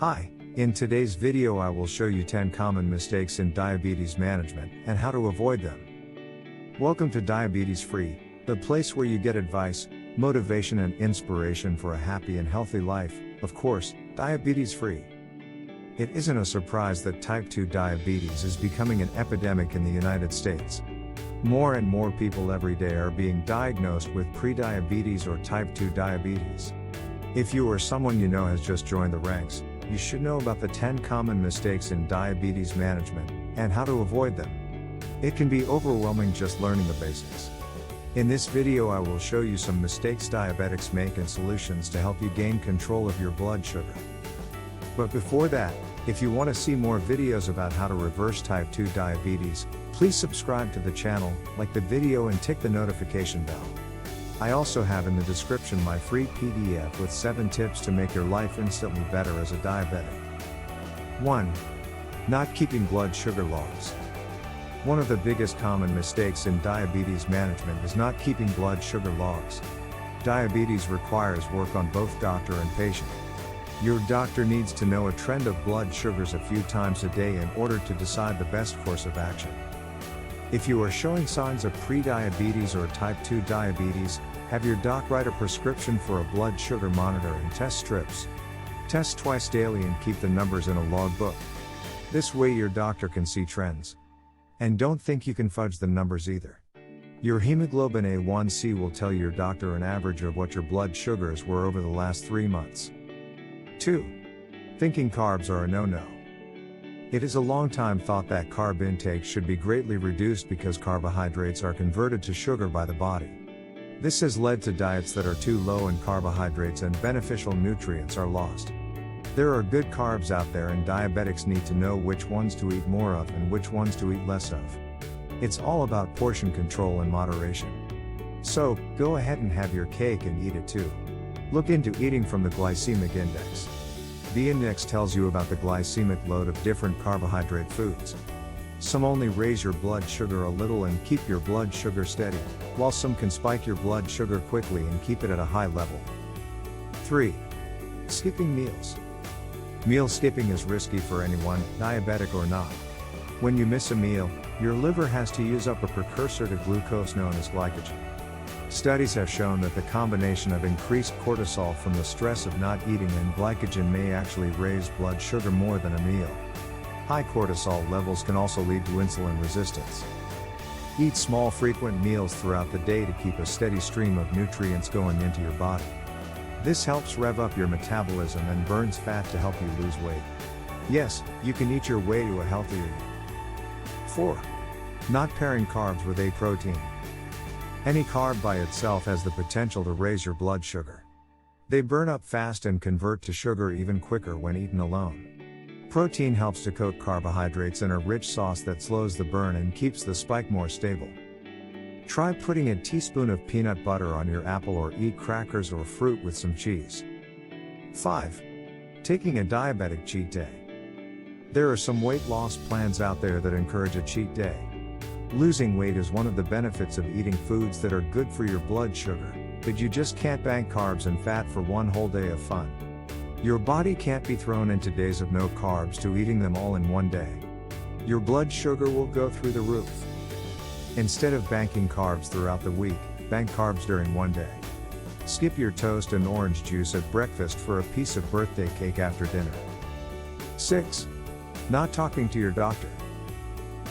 Hi, in today's video I will show you 10 common mistakes in diabetes management and how to avoid them. Welcome to Diabetes Free, the place where you get advice, motivation and inspiration for a happy and healthy life, of course, diabetes free. It isn't a surprise that type 2 diabetes is becoming an epidemic in the United States. More and more people every day are being diagnosed with prediabetes or type 2 diabetes. If you or someone you know has just joined the ranks, you should know about the 10 common mistakes in diabetes management, and how to avoid them. It can be overwhelming just learning the basics. In this video I will show you some mistakes diabetics make and solutions to help you gain control of your blood sugar. But before that, if you want to see more videos about how to reverse type 2 diabetes, please subscribe to the channel, like the video and tick the notification bell. I also have in the description my free PDF with 7 tips to make your life instantly better as a diabetic. 1. Not keeping blood sugar logs. One of the biggest common mistakes in diabetes management is not keeping blood sugar logs. Diabetes requires work on both doctor and patient. Your doctor needs to know a trend of blood sugars a few times a day in order to decide the best course of action. If you are showing signs of prediabetes or type 2 diabetes, have your doc write a prescription for a blood sugar monitor and test strips. Test twice daily and keep the numbers in a log book. This way your doctor can see trends. And don't think you can fudge the numbers either. Your hemoglobin A1C will tell your doctor an average of what your blood sugars were over the last 3 months. 2. Thinking carbs are a no-no. It is a long time thought that carb intake should be greatly reduced because carbohydrates are converted to sugar by the body. This has led to diets that are too low in carbohydrates and beneficial nutrients are lost. There are good carbs out there and diabetics need to know which ones to eat more of and which ones to eat less of. It's all about portion control and moderation. So, go ahead and have your cake and eat it too. Look into eating from the glycemic index. The index tells you about the glycemic load of different carbohydrate foods. Some only raise your blood sugar a little and keep your blood sugar steady, while some can spike your blood sugar quickly and keep it at a high level. 3. Skipping meals. Meal skipping is risky for anyone, diabetic or not. When you miss a meal, your liver has to use up a precursor to glucose known as glycogen. Studies have shown that the combination of increased cortisol from the stress of not eating and glycogen may actually raise blood sugar more than a meal. High cortisol levels can also lead to insulin resistance. Eat small frequent meals throughout the day to keep a steady stream of nutrients going into your body. This helps rev up your metabolism and burns fat to help you lose weight. Yes, you can eat your way to a healthier you. 4. Not pairing carbs with a protein. Any carb by itself has the potential to raise your blood sugar. They burn up fast and convert to sugar even quicker when eaten alone. Protein helps to coat carbohydrates in a rich sauce that slows the burn and keeps the spike more stable. Try putting a teaspoon of peanut butter on your apple or eat crackers or fruit with some cheese. 5. Taking a diabetic cheat day. There are some weight loss plans out there that encourage a cheat day. Losing weight is one of the benefits of eating foods that are good for your blood sugar, but you just can't bank carbs and fat for one whole day of fun. Your body can't be thrown into days of no carbs to eating them all in one day. Your blood sugar will go through the roof. Instead of banking carbs throughout the week, bank carbs during one day. Skip your toast and orange juice at breakfast for a piece of birthday cake after dinner. 6. Not talking to your doctor.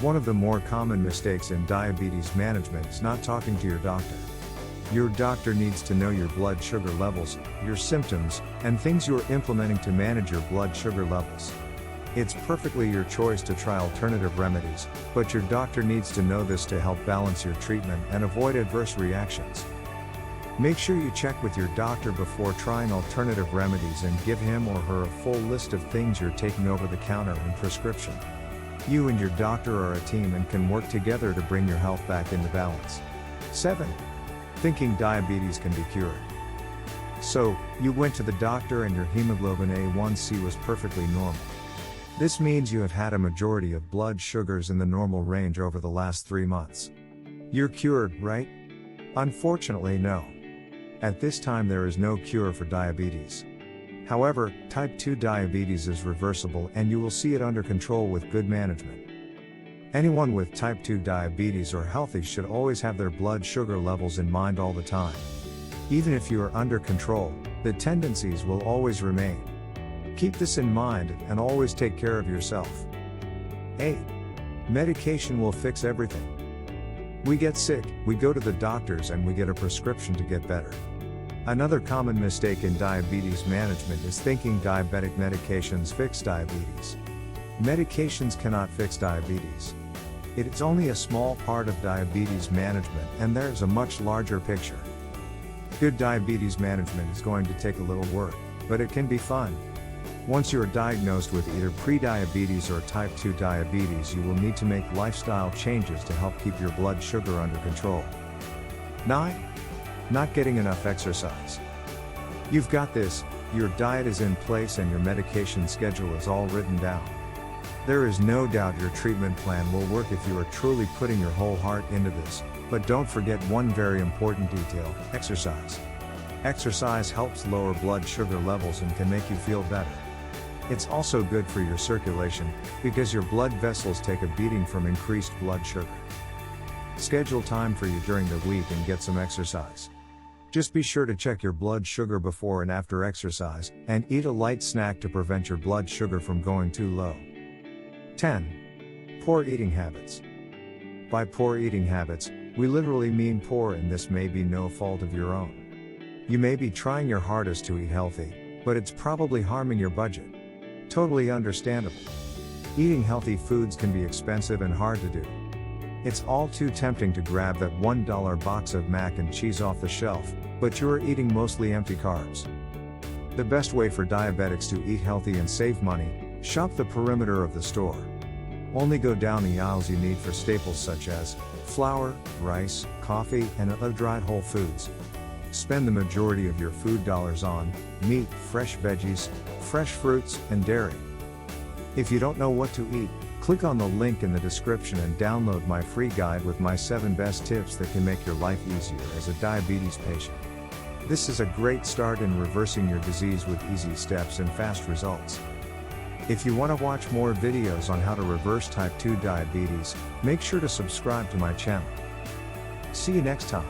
One of the more common mistakes in diabetes management is not talking to your doctor. Your doctor needs to know your blood sugar levels, your symptoms, and things you're implementing to manage your blood sugar levels. It's perfectly your choice to try alternative remedies, but your doctor needs to know this to help balance your treatment and avoid adverse reactions. Make sure you check with your doctor before trying alternative remedies and give him or her a full list of things you're taking over the counter and prescription. You and your doctor are a team and can work together to bring your health back into balance. 7. Thinking diabetes can be cured. So, you went to the doctor and your hemoglobin A1C was perfectly normal. This means you have had a majority of blood sugars in the normal range over the last 3 months. You're cured, right? Unfortunately, no. At this time there is no cure for diabetes. However, type 2 diabetes is reversible and you will see it under control with good management. Anyone with type 2 diabetes or healthy should always have their blood sugar levels in mind all the time. Even if you are under control, the tendencies will always remain. Keep this in mind and always take care of yourself. 8. Medication will fix everything. We get sick, we go to the doctors and we get a prescription to get better. Another common mistake in diabetes management is thinking diabetic medications fix diabetes. Medications cannot fix diabetes. It is only a small part of diabetes management and there is a much larger picture. Good diabetes management is going to take a little work, but it can be fun. Once you are diagnosed with either prediabetes or type 2 diabetes, you will need to make lifestyle changes to help keep your blood sugar under control. 9. Not getting enough exercise. You've got this, your diet is in place and your medication schedule is all written down. There is no doubt your treatment plan will work if you are truly putting your whole heart into this, but don't forget one very important detail: exercise. Exercise helps lower blood sugar levels and can make you feel better. It's also good for your circulation, because your blood vessels take a beating from increased blood sugar. Schedule time for you during the week and get some exercise. Just be sure to check your blood sugar before and after exercise, and eat a light snack to prevent your blood sugar from going too low. 10. Poor eating habits. By poor eating habits, we literally mean poor, and this may be no fault of your own. You may be trying your hardest to eat healthy, but it's probably harming your budget. Totally understandable. Eating healthy foods can be expensive and hard to do. It's all too tempting to grab that $1 box of mac and cheese off the shelf, but you are eating mostly empty carbs. The best way for diabetics to eat healthy and save money: shop the perimeter of the store. Only go down the aisles you need for staples such as flour, rice, coffee, and other dried whole foods. Spend the majority of your food dollars on meat, fresh veggies, fresh fruits, and dairy. If you don't know what to eat, click on the link in the description and download my free guide with my 7 best tips that can make your life easier as a diabetes patient. This is a great start in reversing your disease with easy steps and fast results. If you want to watch more videos on how to reverse type 2 diabetes, make sure to subscribe to my channel. See you next time.